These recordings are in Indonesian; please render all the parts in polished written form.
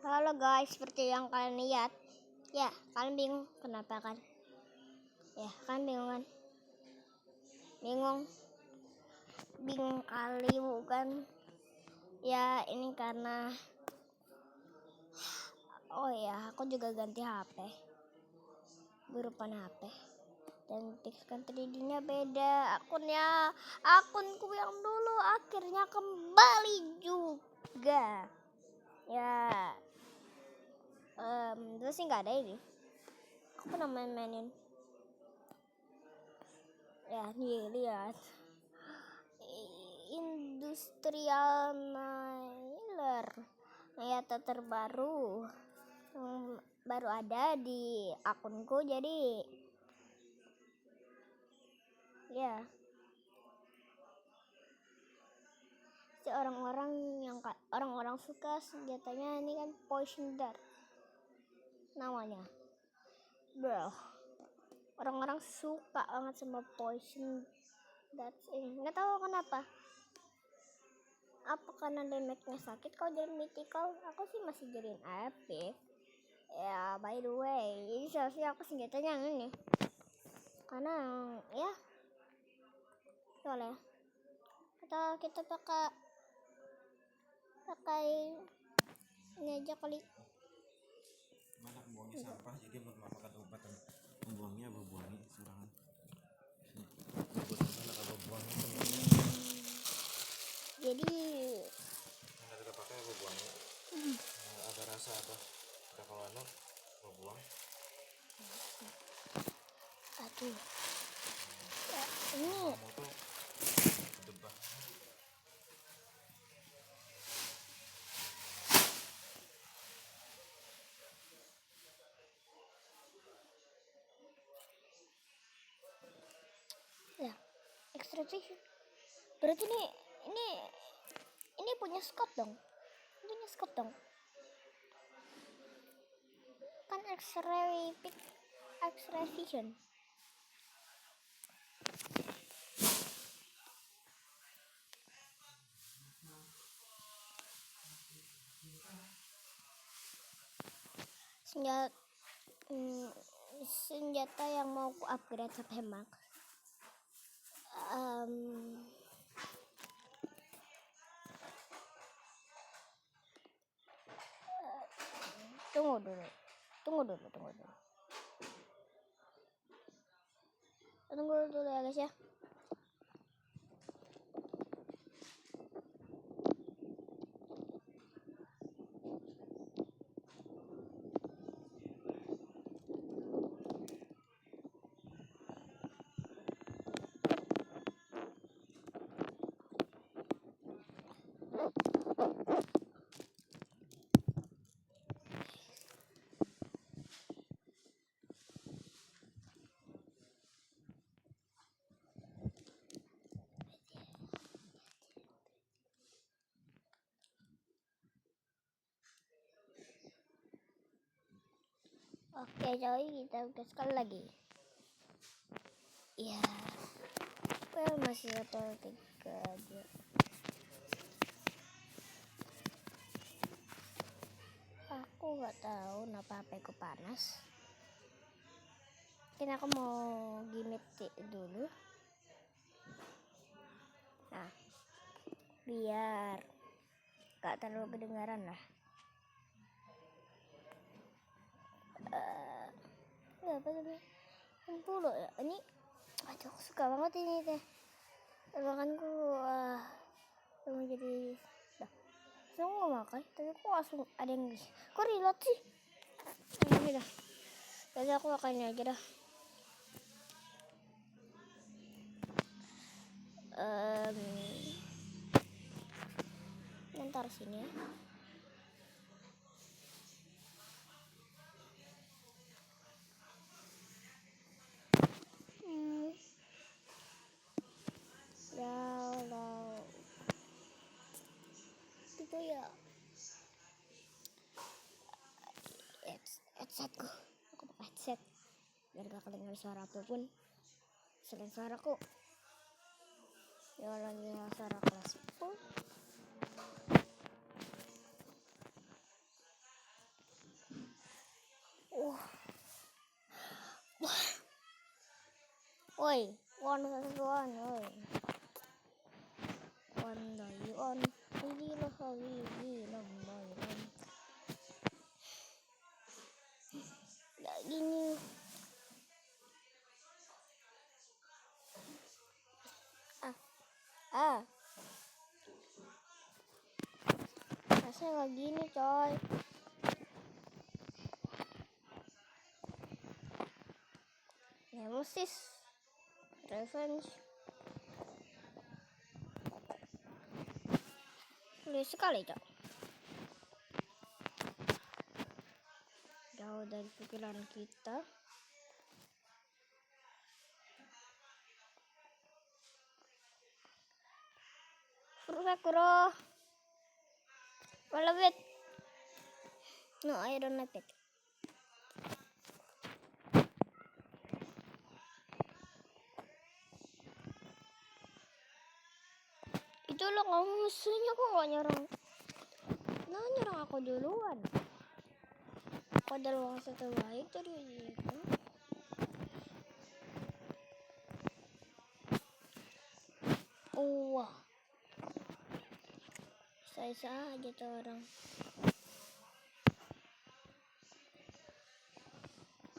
Halo guys, seperti yang kalian lihat. Ya, kalian bingung kenapa kan? Ya, kalian bingung kan? Bingung kali bukan? Ya, ini karena aku juga ganti HP. Berupan HP. Dan Pixkan 3D-nya beda. Akunku yang dulu akhirnya kembali juga. Ya, terus sih nggak ada ini. Aku pernah mainin. Ya, nih lihat. Industrial Nailer nyata terbaru baru ada di akunku, jadi ya orang-orang suka senjatanya ini kan Poison Dart namanya, bro. Orang-orang suka banget sama Poison Dart ini, nggak tahu kenapa. Apa karena damage-nya sakit? Kalau jadi mythical aku sih masih jadiin epic. Ya, by the way, ini seharusnya aku senjatanya yang ini. Karena ya soalnya kita pakai ini aja kali. Mana buangnya sampah, jadi memakan obat membuangnya buangnya serangan. Buat apa buangnya semuanya. Jadi Yang kita pakai buangnya. Ada rasa apa? Kita kalau buang. aduh. Ya, ini Moto debah. ya extraction. Berarti ini punya Scott dong. Kan X-ray vision. Senjata yang mau ku upgrade sampai max. Tunggu dulu ya guys ya. Oke, jadi kita sekali lagi. Ya, masih level 3 aja. Aku nggak tahu kenapa HP ku panas. Mungkin aku mau gimmick dulu. Nah, biar nggak terlalu kedengaran lah. Apa namanya? Puluh ya. Ini aduh, aku suka banget ini teh. Makanku mau jadi langsung nggak makan, tapi kok langsung ada yang kok reload sih. Ini dah. Jadi aku makannya aja dah. Ntar sini ya. Gitu ya. Headsetku. Aku pakai headset biar gak kedengar suara apapun selain suaraku. Ya lagi suara kelas pun. Oi, on satu on, oi. On dari on. Ini loh ini lembar. Nggak gini. Ah. Rasanya nggak gini, coy. Nemesis. Revenge. Sulit sekali, coy. Jauh dari pikiran kita. Sakura. I love it. No, I don't like it. Itu loh kamu musuhnya kok gak nyerang. Nah, nyerang aku duluan. Padahal waktu terbaik tadi itu. Wah. Bisa aja tuh orang.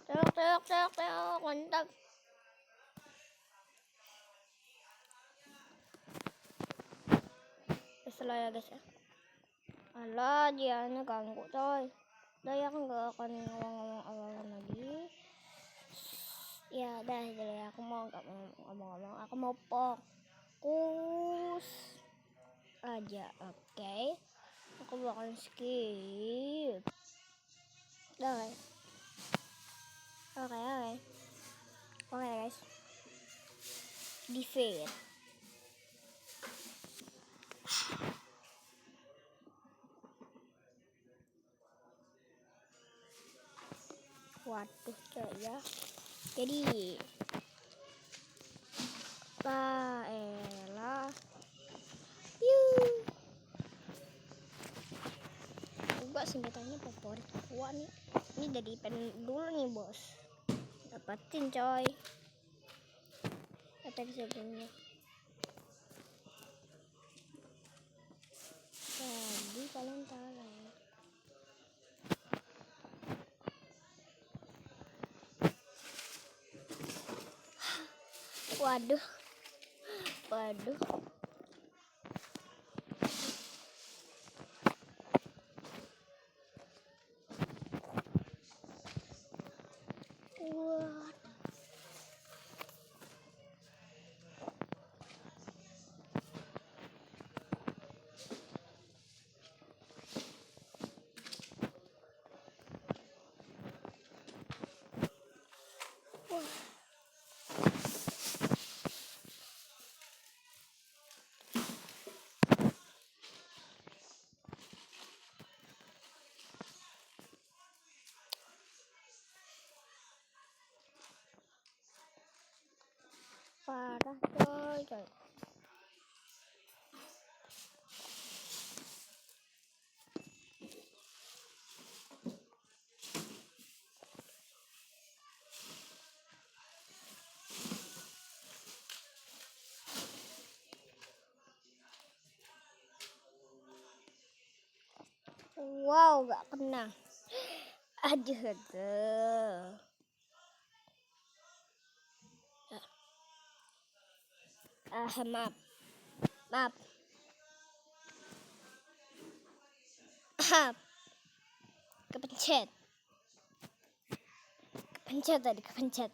Tek, mantap. Setelah ya guys ya. Alah, dia ganggu coy. Saya kan gak akan ngomong-ngomong awal lagi. Ya dah, jadi aku mau gak mau ngomong-ngomong. Aku mau fokus aja, oke? Aku bakal skip. Dah guys. Oke guys. Defeat. Waduh coy ya. Jadi elah. Juga senjatanya favorit gua nih. Ini dari pen dulu nih bos. Dapatin coy. Attack sebelumnya. Jadi kalian tahu. Waduh. Parah coy. Wow, gak kena. Aduh. Maaf. Kepencet. Kepencet. Ya, kepencet.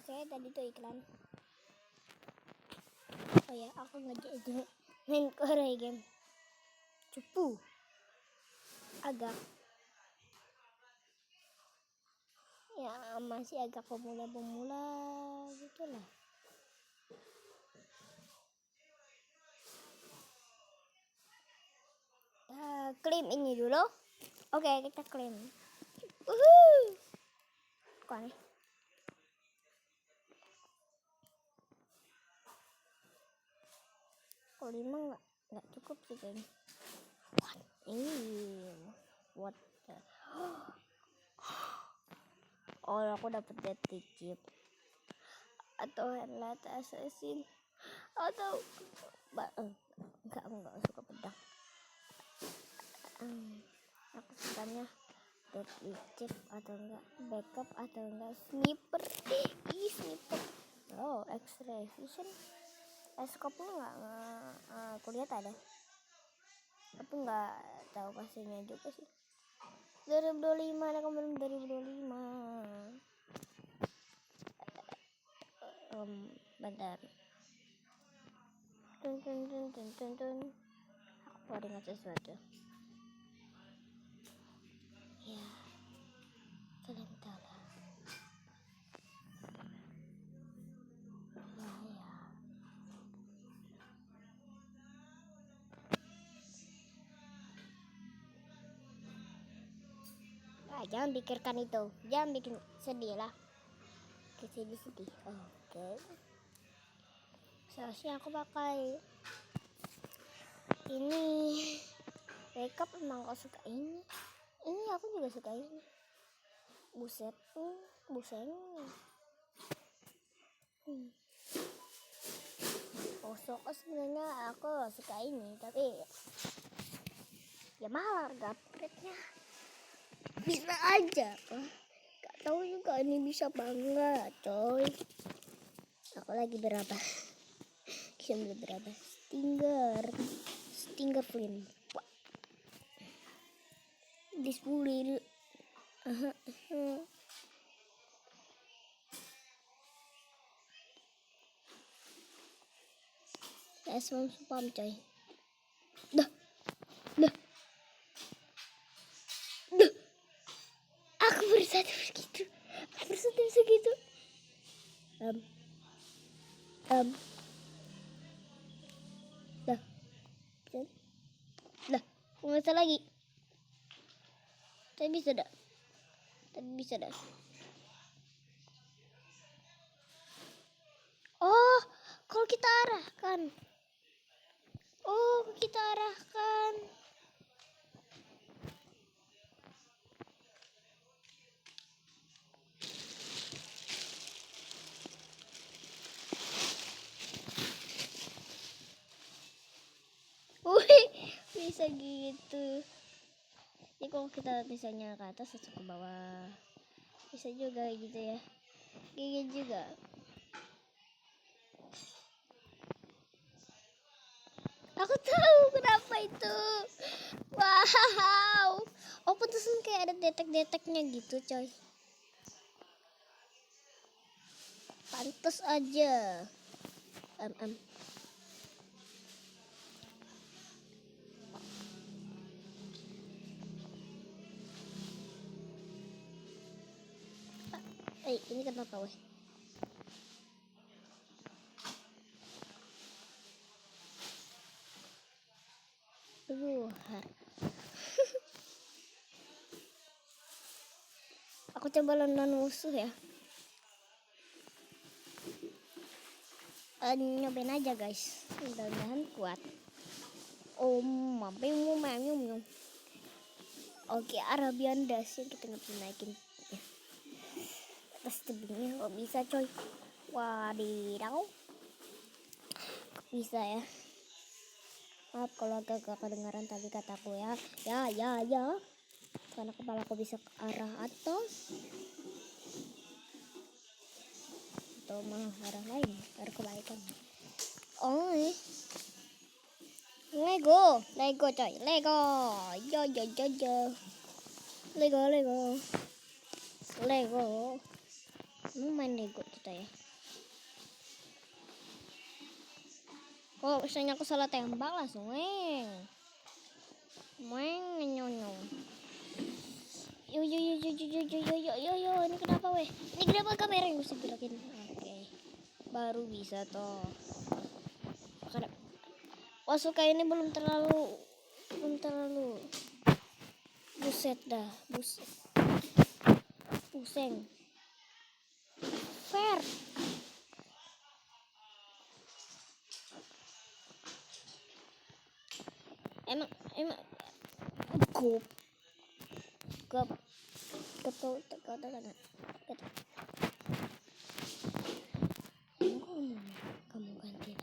Oke, tadi tuh iklan. Oh ya, aku ngajak main Korea game. Cupu. Agak. Ya, masih agak pemula gitu lah. Klaim ini dulu. Oke, kita klaim. Kok aneh? Kalau 5 nggak cukup sih kayaknya. What the... Oh, aku dapat death chip atau headlight assassin atau enggak suka pedang. Aku sukanya death chip atau enggak backup atau enggak sniper. Sniper. Oh, X-ray vision. Scope lu nggak aku lihat ada, tapi nggak tahu pastinya juga sih. 2025 ada kemarin 2025. Bentar. Tun. Aku baru ingat sesuatu. Ya, kalian tahu lah. Ya. Jangan pikirkan itu, jangan bikin sedih lah. Sedih. Oke. Seharusnya aku pakai ini. Backup emang kau suka ini. Ini aku juga suka ini. Buset, buseng. Sebenarnya aku suka ini, tapi ya mahal harga upgrade-nya. Bisa aja, gak tahu juga ini bisa bangga, coy. Aku lagi berapa? Bisa beli berapa? Stinger flame. Disbuli. Spam coy. Dah. Aku bersatu segitu. Dah. Nggak usah lagi. Tapi bisa dah. Oh, kalau kita arahkan. Wih, bisa gitu. Jadi kalau kita misalnya ke atas atau ke bawah, bisa juga gitu ya. Gigit juga. Aku tahu kenapa itu. Wow. Oh, pantesan kayak ada detek-deteknya gitu, coy. Pantes aja. Ini kenapa weh? Aku coba lawan musuh ya. Nyobain aja guys, mudah-mudahan kuat. Mampu. Oke, Arabian Dash yang kita nggak bisa naikin. Atas tebingnya kok bisa coy. Wadidaw. Bisa ya. Maaf kalau agak kedengaran tadi kataku ya. Ya. Karena kepala aku bisa ke arah atas. Atau malah arah lain, arah kebalikan. Oh, Lego coy, Lego. Yo. Lego. Main Lego kita ya. Oh, misalnya aku salah tembak langsung nyonyong. Yo, ini kenapa weh? Ini kenapa kamera yang mesti gerakin? Oke. Baru bisa toh. Suka ini belum terlalu. Buset dah, pusing. Fair. emang gop gop gop kau tak kamu gantian.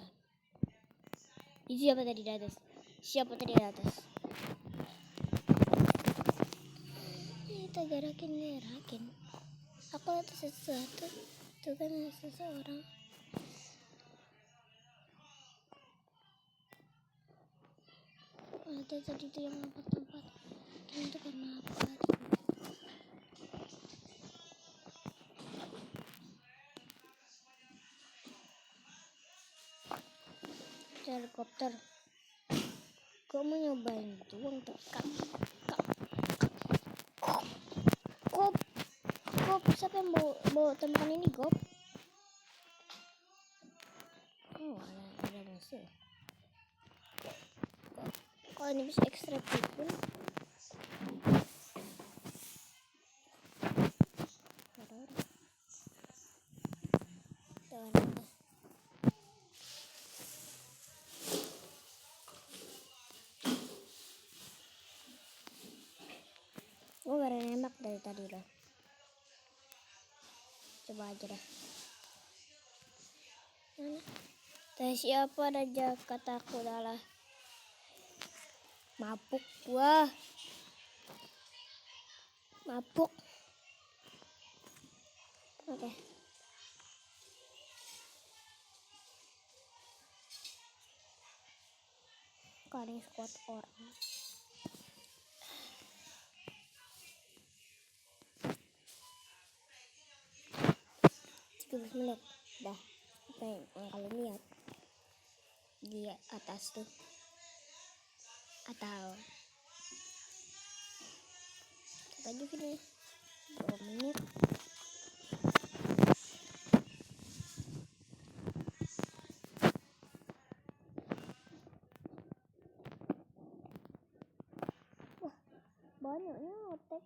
Itu siapa tadi di atas? Siapa tadi di atas? Kita gerakin. Aku lihat sesuatu. Itu kan seseorang. Ada tadi itu yang tempat. Itu karena apa? Helikopter. Kau mau nyobain doang terkak. Gop, siapa yang bawa tembakan ini, Gop? Oh, ada musuh. Kalau ini bisa ekstra pun. Gue gak ada nembak dari tadi loh. Coba aja dah. Mana? Teh siapa aja kataku adalah mabuk gua. Mabuk. Oke. Kok ada yang squad orang. 13 menit dah. Apa yang kalian lihat di atas tuh, atau kita aja video 2 menit. Wah, banyaknya otek.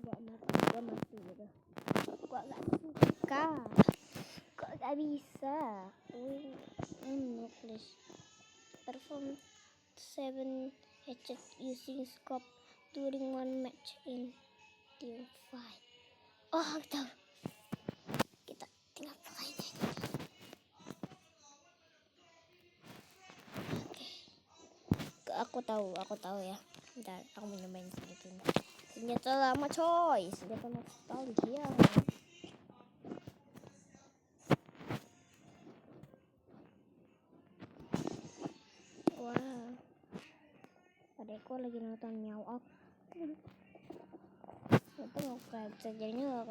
Gak mati gitu. Gua gak suka. Kok gak bisa? No please. Perform 7 headshot using scope during one match in team fight. Oh, kita tinggal pakai aja. Oke. Aku tahu ya. Bentar, aku mau nyobain sedikit. Senjata lama coy, senjata nostalgia. Wah, adekku lagi nonton nyawak. Itu nggak sejadinya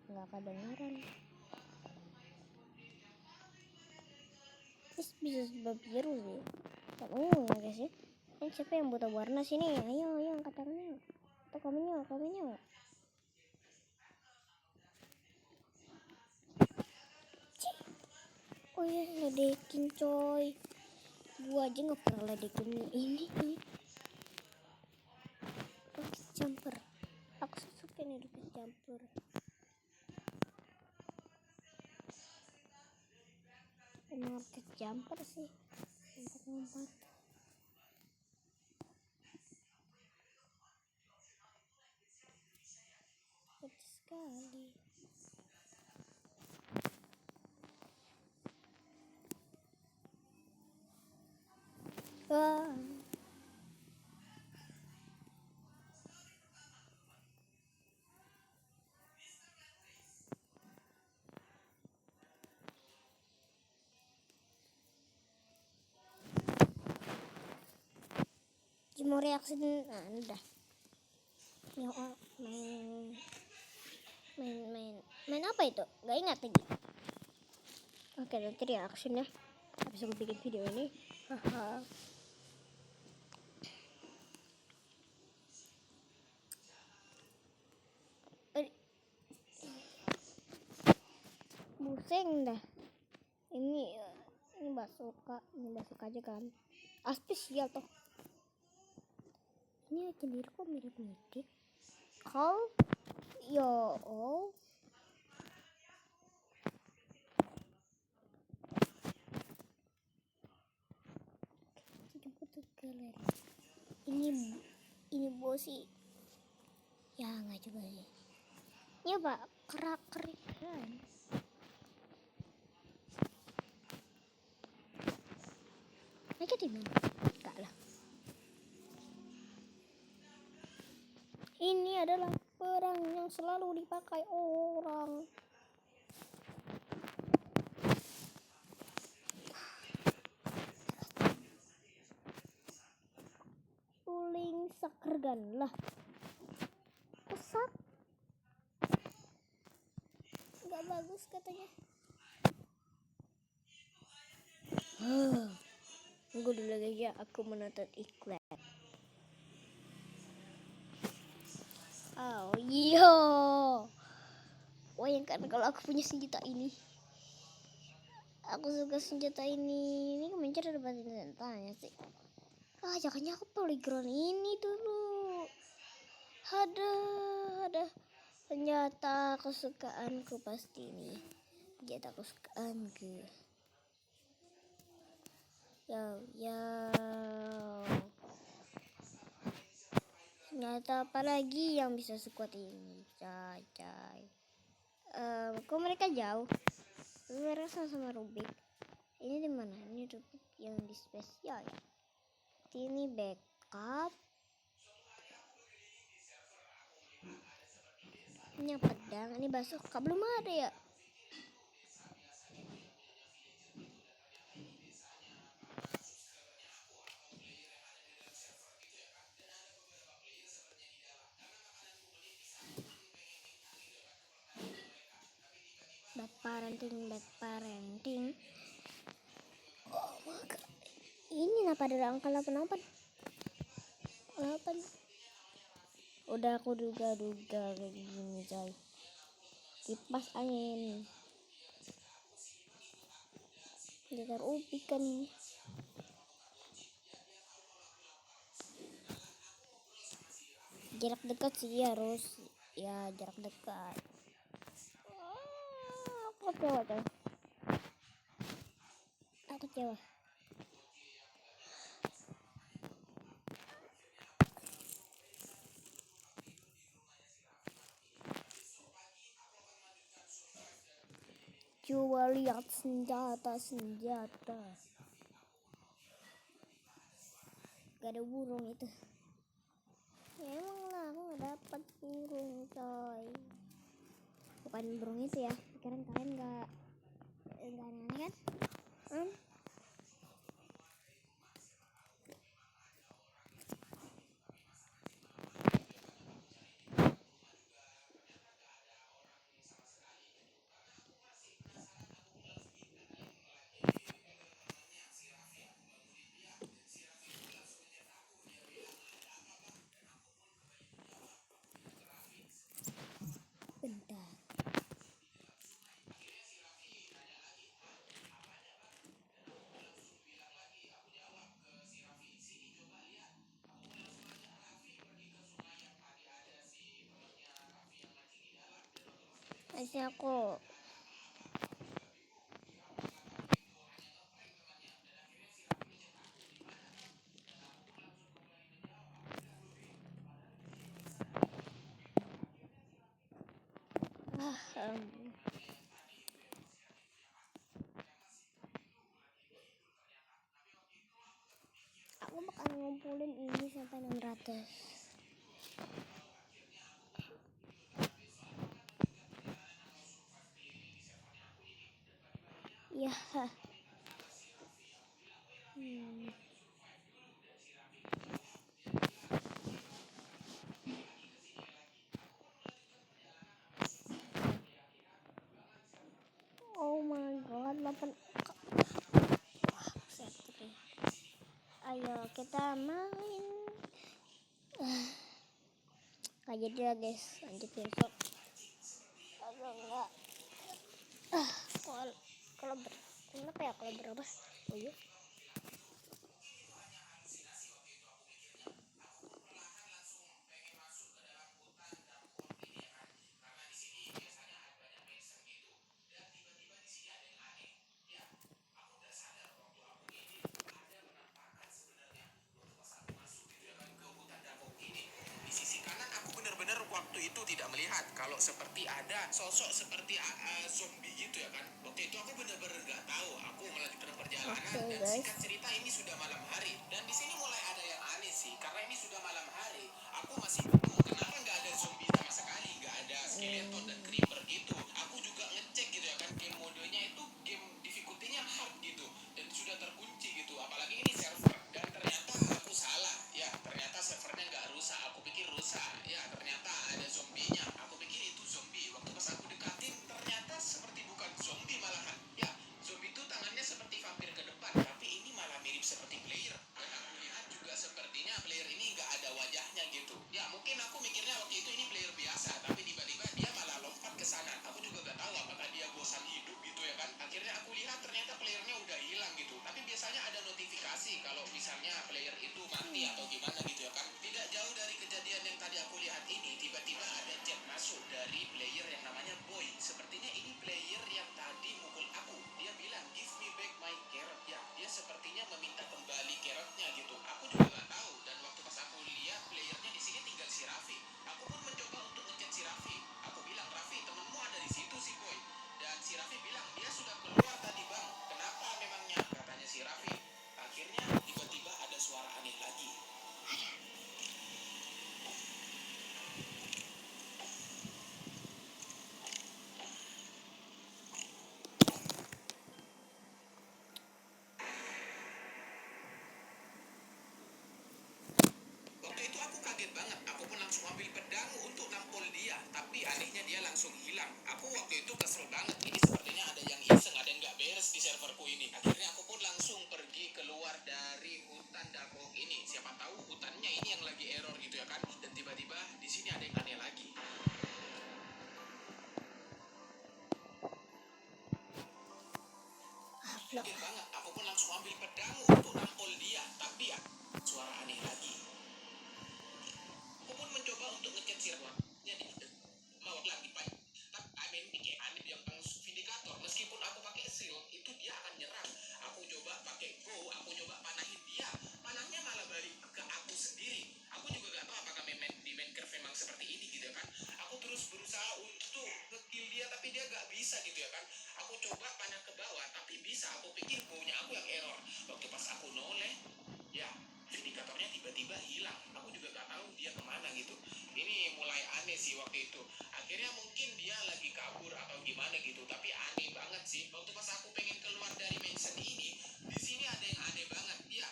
nggak kedengaran. Terus bisa sebab biru sih. Kamu ya guys ya. Ini siapa yang buta warna sini? Ayo angkat tangannya. Atau kamunya. Oh ya, ledekin coy. Gua aja nggak pernah ledekin ini. Rocket jumper. Aku suka nih rocket jumper. Emang rocket jumper sih. Lompat. Kecil sekali. Wah. Mau reaksi udah. Ya, main apa itu? Gak ingat lagi. Oke, nanti reaction ya. Habis aku bikin video ini. Haha. Pusing dah. Ini basuka aja kan. Spesial toh. Ini sendiri kok mirip-mirip. Kau, yo, ini bosi ya, nggak juga sih ya pak, kerak kan. Mereka di mana? Enggak lah. Ini adalah pedang yang selalu dipakai orang. Suling sakergan lah. Pesat. Gak bagus katanya. Tunggu dulu guys ya, aku menonton iklan. Oh iya. Bayangkan kalau aku punya senjata ini. Aku suka senjata ini. Ini kemencet ada batin senjatanya sih. Jangannya aku polygon ini dulu. Ada senjata kesukaanku pasti ini. Senjata kesukaanku. Yo. Senjata apa lagi yang bisa sekuat ini? Cai. Kok mereka jauh? Mereka sama-sama Rubik. Ini di mana? Ini Rubik yang di spesial ya. Ini backup. Ini yang pedang. Ini bazooka belum ada ya. Bad parenting. Oh my god. Ini kenapa ada angka 88? Udah aku duga kayak gini coy. Kipas angin. Jangan Rubik kan ini. Jarak dekat sih harus. Ya jarak dekat. Aku kecewa coy. Aku kecewa. Coba lihat senjata. Gak ada burung itu. Ya emang lah aku gak dapat burung coy. Bukan burung itu ya. Pikiran kalian gak aneh kan? Bentar. Masih aku. Aku bakal ngumpulin ini sampai 600. Ya. Oh my god, 8. Ayo kita main. Gak jadi lah guys, lanjut besok. Kalau enggak kenapa ya kalau berapa? Oh iya. ada sosok seperti zombie gitu ya kan. Waktu itu aku bener-bener nggak tahu. Aku melanjutkan perjalanan Oke, dan guys. singkat cerita ini sudah malam hari. Dan di sini mulai ada yang aneh sih, karena ini sudah malam hari. Aku masih bingung kenapa nggak ada zombie sama sekali, nggak ada skeleton dan creeper gitu. Aku juga ngecek gitu ya kan, game modenya itu game difficulty-nya hard gitu dan sudah terkunci gitu. Apalagi ini server, dan ternyata aku salah. Ya, ternyata servernya nggak rusak. Aku pikir rusak. Ya, ternyata ada zombinya. Aku pikir itu zombie. Waktu pas aku dekatin, ternyata seperti bukan zombie malahan. Ya, zombie itu tangannya seperti vampir ke depan, tapi ini malah mirip seperti player. Dan aku lihat juga sepertinya player ini nggak ada wajahnya gitu. Ya, mungkin aku mikirnya waktu itu ini player biasa, tapi tiba-tiba dia malah lompat ke sana. Aku juga nggak tahu apakah dia bosan hidup gitu ya kan. Akhirnya aku lihat ternyata playernya udah hilang gitu. Tapi biasanya ada notifikasi kalau misalnya player itu mati atau gimana gitu ya kan. Tidak jauh dari kejadian yang tadi aku lihat ini, tiba-tiba ada chat masuk dari player yang namanya Boy. Sepertinya ini player yang tadi mukul aku. Dia bilang give me back my carrot. Ya, dia sepertinya meminta kembali carrotnya gitu. Aku juga nggak tahu. Dan waktu pas aku lihat playernya di sini tinggal si Raffi. Aku pun mencoba untuk ngechat si Raffi. Aku bilang, Raffi, temenmu ada di situ si Boy. Dan si Raffi bilang dia sudah keluar tadi bang. Kenapa memangnya? Katanya si Raffi. Akhirnya tiba-tiba ada suara aneh lagi. Waktu itu aku kaget banget. Aku pun langsung ambil pedang untuk nampol dia. Tapi anehnya dia langsung hilang. Aku waktu itu kesel banget. Ini sepertinya ada yang iseng, ada yang nggak beres di serverku ini. Akhirnya aku pun langsung pergi keluar dari hutan Dakok ini. Siapa tahu hutannya ini yang lagi error gitu ya kan. Dan tiba-tiba di sini ada yang aneh lagi. Kaget banget. Aku pun langsung ambil pedang untuk nampol dia. Tapi ya, suara aneh lagi. Aku pun mencoba untuk ngechat sirkuitnya di mau lagi pak. Tapi kayak aneh yang vindikator. Meskipun aku pakai shield, itu dia akan nyerang. Aku coba pakai bow, aku coba panahin dia. Panahnya malah balik ke aku sendiri. Aku juga gak tahu apakah di Minecraft memang seperti ini gitu ya kan. Aku terus berusaha untuk nge-kill dia, tapi dia gak bisa gitu ya kan. Aku coba panah ke bawah, tapi bisa. Aku pikir bownya aku yang error. Waktu pas aku noleh, ya indikatornya tiba-tiba hilang. Aku juga gak tahu dia kemana gitu. Ini mulai aneh sih waktu itu. Akhirnya mungkin dia lagi kabur atau gimana gitu. Tapi aneh banget sih. Waktu pas aku pengen keluar dari mansion ini, di sini ada yang aneh banget. Ya,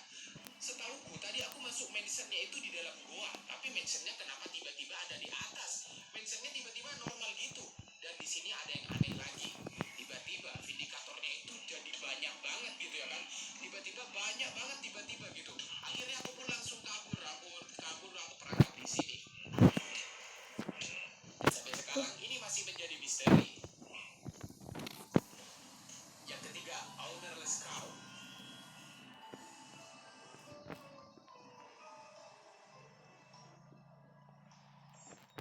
setahuku tadi aku masuk mansionnya itu di dalam goa. Tapi mansionnya kenapa tiba-tiba ada di atas? Mansionnya tiba-tiba normal gitu. Dan di sini ada yang aneh lagi. Tiba-tiba indikatornya itu jadi banyak banget gitu ya kan. Tiba-tiba banyak banget tiba-tiba gitu. Akhirnya aku pun langsung kabur. Aku perangkap di sini. Dan sampai sekarang ini masih menjadi misteri. Yang ketiga, ownerless cow.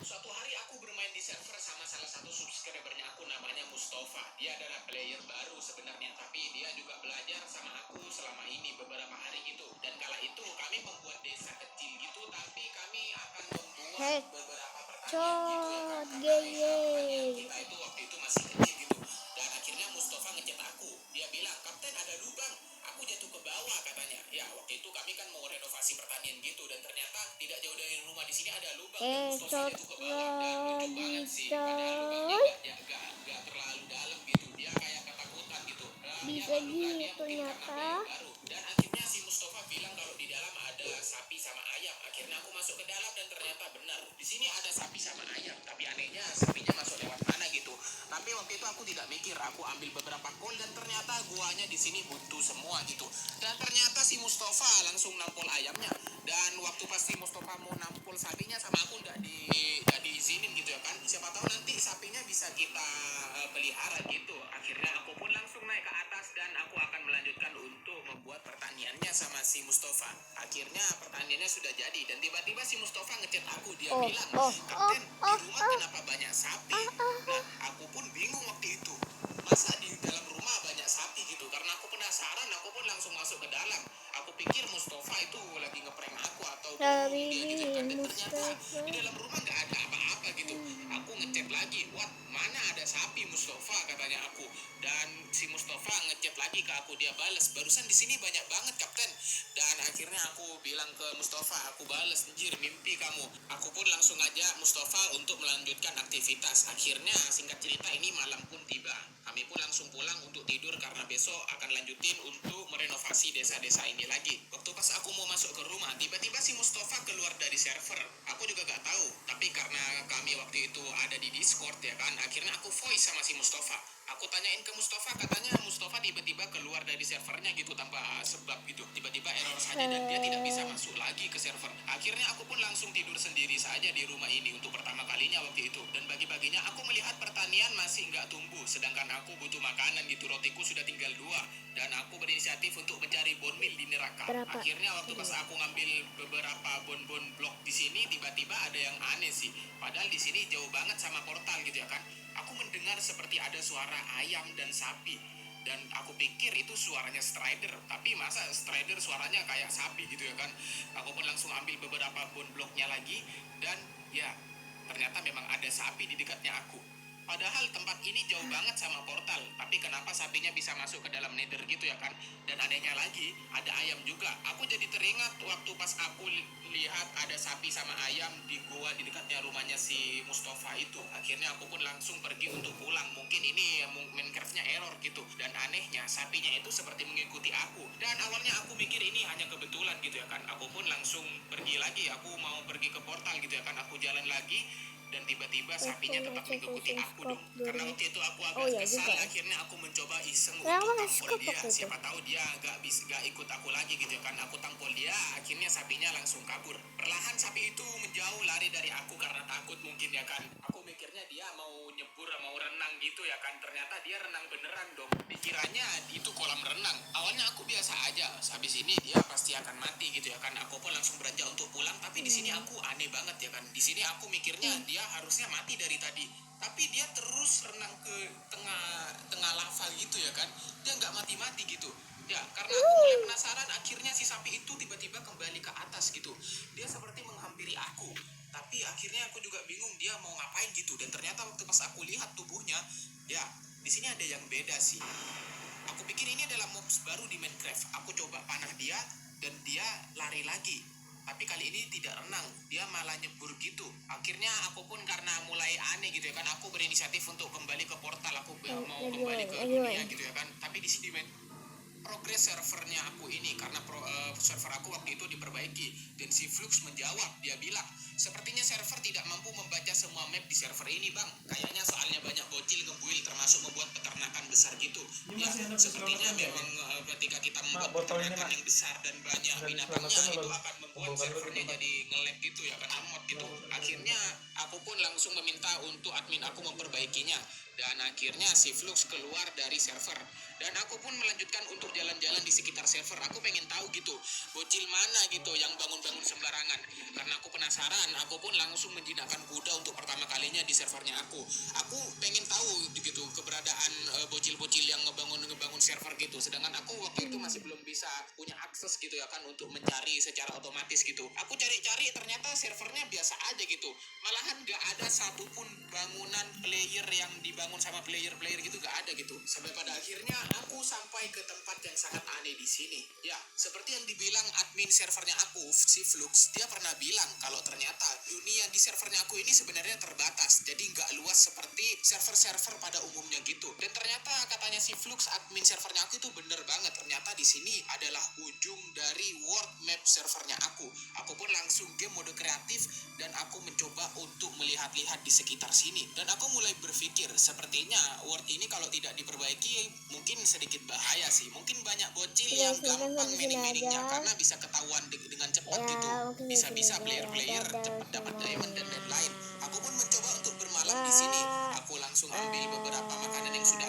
Suatu hari aku bermain di server sama salah satu subscribernya aku, namanya Mustafa. Dia adalah player baru sebenarnya, tapi dia juga belajar sama aku selama ini beberapa hari gitu. Dan kala itu kami membuat desa kecil gitu, tapi kami akan membuat beberapa pertanian gitu ya kan. Karena desa pertanian kita itu waktu itu masih kecil gitu. Dan akhirnya Mustafa ngechat aku. Dia bilang, "Kapten, ada lubang. Aku jatuh ke bawah," katanya. Ya, waktu itu kami kan mau renovasi pertanian gitu, dan ternyata tidak jauh dari rumah di sini ada lubang. Dan Mustafa jatuh ke bawah, dan lucu banget sih. Padahal lubangnya nggak terlalu dalam gitu. Dia kayak ketakutan gitu. Bisa Ya, malu kan dia gitu mungkin karena nyata. player baru. Dan akhirnya si Mustafa bilang kalau di dalam ada sapi sama ayam. Akhirnya aku masuk ke dalam dan ternyata benar. Di sini ada sapi sama ayam. Tapi anehnya sapinya masuk lewat mana gitu. Tapi waktu itu aku tidak mikir. Aku ambil beberapa coal dan ternyata guanya di sini buntu semua gitu. Dan ternyata si Mustafa langsung nampol ayamnya. Dan waktu pas si Mustafa mau nampol sapinya sama aku nggak diizinin gitu ya kan. Siapa tahu nanti sapinya bisa kita pelihara gitu. Akhirnya aku pun langsung naik ke atas dan aku akan melanjutkan untuk membuat pertaniannya sama si Mustafa. Akhirnya pertaniannya sudah jadi dan tiba-tiba si Mustafa ngechat aku. Dia bilang, "Kapten, di rumah kenapa banyak sapi?" Nah, aku pun bingung waktu itu. Masa di dalam rumah banyak sapi gitu? Karena aku penasaran, aku pun langsung masuk ke dalam. Aku pikir Mustafa itu lagi ngeprank aku atau bohongin dia gitu kan. Dan ternyata di dalam rumah nggak ada apa-apa apa gitu. Aku ngechat lagi, "What, mana ada sapi Mustafa?" katanya aku. Dan si Mustafa ngechat lagi ke aku, dia balas, "Barusan di sini banyak banget kapten." Dan akhirnya aku bilang ke Mustafa, aku balas, "Anjir, mimpi kamu." Aku pun langsung aja Mustafa untuk melanjutkan aktivitas. Akhirnya singkat cerita ini malam pun tiba. Kami pun langsung pulang untuk tidur karena besok akan lanjutin untuk merenovasi desa-desa ini lagi. Waktu pas aku mau masuk ke rumah, tiba-tiba si Mustafa keluar dari server. Aku juga gak tahu, tapi karena kami waktu itu ada di Discord ya kan, akhirnya aku voice sama si Mustafa. Aku tanyain ke Mustafa, katanya Mustafa tiba-tiba keluar dari servernya gitu tanpa sebab gitu. Tiba-tiba error saja dan dia tidak bisa masuk lagi ke server. Akhirnya aku pun langsung tidur sendiri saja di rumah ini untuk pertama kalinya waktu itu. Dan bagi-baginya aku melihat pertanian masih nggak tumbuh, sedangkan aku butuh makanan gitu. Rotiku sudah tinggal 2 dan aku berinisiatif untuk mencari bone meal di neraka. Berapa? Akhirnya waktu pas aku ngambil beberapa bon-bon blok di sini, tiba-tiba ada yang aneh sih. Padahal di sini jauh banget sama portal gitu ya kan. Aku mendengar seperti ada suara ayam dan sapi. Dan aku pikir itu suaranya Strider, tapi masa Strider suaranya kayak sapi gitu ya kan. Aku pun langsung ambil beberapa bone bloknya lagi. Dan ya, ternyata memang ada sapi di dekatnya aku. Padahal tempat ini jauh banget sama portal, tapi kenapa sapinya bisa masuk ke dalam nether gitu ya kan? Dan anehnya lagi, ada ayam juga. Aku jadi teringat waktu pas aku lihat ada sapi sama ayam di gua di dekatnya rumahnya si Mustafa itu. Akhirnya aku pun langsung pergi untuk pulang. Mungkin ini Minecraft-nya error gitu. Dan anehnya, sapinya itu seperti mengikuti aku. Dan awalnya aku mikir ini hanya kebetulan gitu ya kan. Aku pun langsung pergi lagi. Aku mau pergi ke portal gitu ya kan. Aku jalan lagi. Dan tiba-tiba sapinya tetap mengikuti aku dong. Karena waktu itu aku agak kesal, akhirnya aku mencoba iseng untuk tampol dia. Siapa tahu dia gak ikut aku lagi gitu kan. Aku tampol dia, akhirnya sapinya langsung kabur. Perlahan sapi itu menjauh lari dari aku karena takut mungkin ya kan. Aku mikirnya dia mau nyebur, mau renang gitu ya kan. Ternyata dia renang beneran dong. Dikiranya itu kolam renang. Awalnya aku biasa aja. Habis ini dia pasti akan mati gitu ya kan. Aku pun langsung beranjak untuk pulang. Tapi di sini aku aneh banget ya kan. Di sini aku mikirnya dia harusnya mati dari tadi, tapi dia terus renang ke tengah lava gitu ya kan. Dia nggak mati-mati gitu ya. Karena aku mulai penasaran, akhirnya si sapi itu tiba-tiba kembali ke atas gitu. Dia seperti menghampiri aku, tapi akhirnya aku juga bingung dia mau ngapain gitu. Dan ternyata waktu pas aku lihat tubuhnya, ya di sini ada yang beda sih. Aku pikir ini adalah mobs baru di Minecraft. Aku coba panah dia dan dia lari lagi. Tapi kali ini tidak renang, dia malah nyebur gitu. Akhirnya aku pun karena mulai aneh gitu ya kan, aku berinisiatif untuk kembali ke portal. Aku mau kembali ke dunia gitu ya kan. Tapi di sini progres servernya aku ini karena server aku waktu itu diperbaiki. Dan si Flux menjawab, dia bilang, "Sepertinya server tidak mampu membaca semua map di server ini bang. Kayaknya soalnya banyak bocil ngebuild termasuk membuat peternakan besar gitu. Ya sepertinya memang ketika kita membuat peternakan yang besar dan banyak binatangnya itu akan membuat servernya jadi nge-lag gitu ya kan, lemot gitu. Akhirnya aku pun langsung meminta untuk admin aku memperbaikinya. Dan akhirnya si Flux keluar dari server. Dan aku pun melanjutkan untuk jalan-jalan di sekitar server. Aku pengen tahu gitu, bocil mana gitu yang bangun-bangun sembarangan. Karena aku penasaran, aku pun langsung menjinakkan kuda untuk pertama kalinya di servernya aku. Aku pengen tahu gitu keberadaan bocil-bocil yang ngebangun server gitu. Sedangkan aku waktu itu masih belum bisa punya akses gitu ya kan untuk mencari secara otomatis gitu. Aku cari-cari ternyata servernya biasa aja gitu. Malahan gak ada satupun bangunan player yang dibangun sama player-player gitu, gak ada gitu. Sampai pada akhirnya aku sampai ke tempat yang sangat aneh di sini. Ya, seperti yang dibilang admin servernya aku, si Flux, dia pernah bilang kalau ternyata dunia di servernya aku ini sebenarnya terbatas. Jadi nggak luas seperti server-server pada umumnya gitu. Dan ternyata katanya si Flux, admin servernya aku itu bener banget. Ternyata di sini adalah ujung dari world map servernya aku. Aku pun langsung game mode kreatif dan aku mencoba untuk melihat-lihat di sekitar sini. Dan aku mulai berpikir, sepertinya world ini kalau tidak diperbaiki mungkin sedikit bahaya sih. Mungkin banyak bocil yang gampang mining-miningnya karena bisa ketahuan dengan cepat gitu. Bisa-bisa player-player cepat dapat diamond dan lain-lain. Aku pun mencoba untuk bermalam di sini. Aku langsung ambil beberapa makanan yang sudah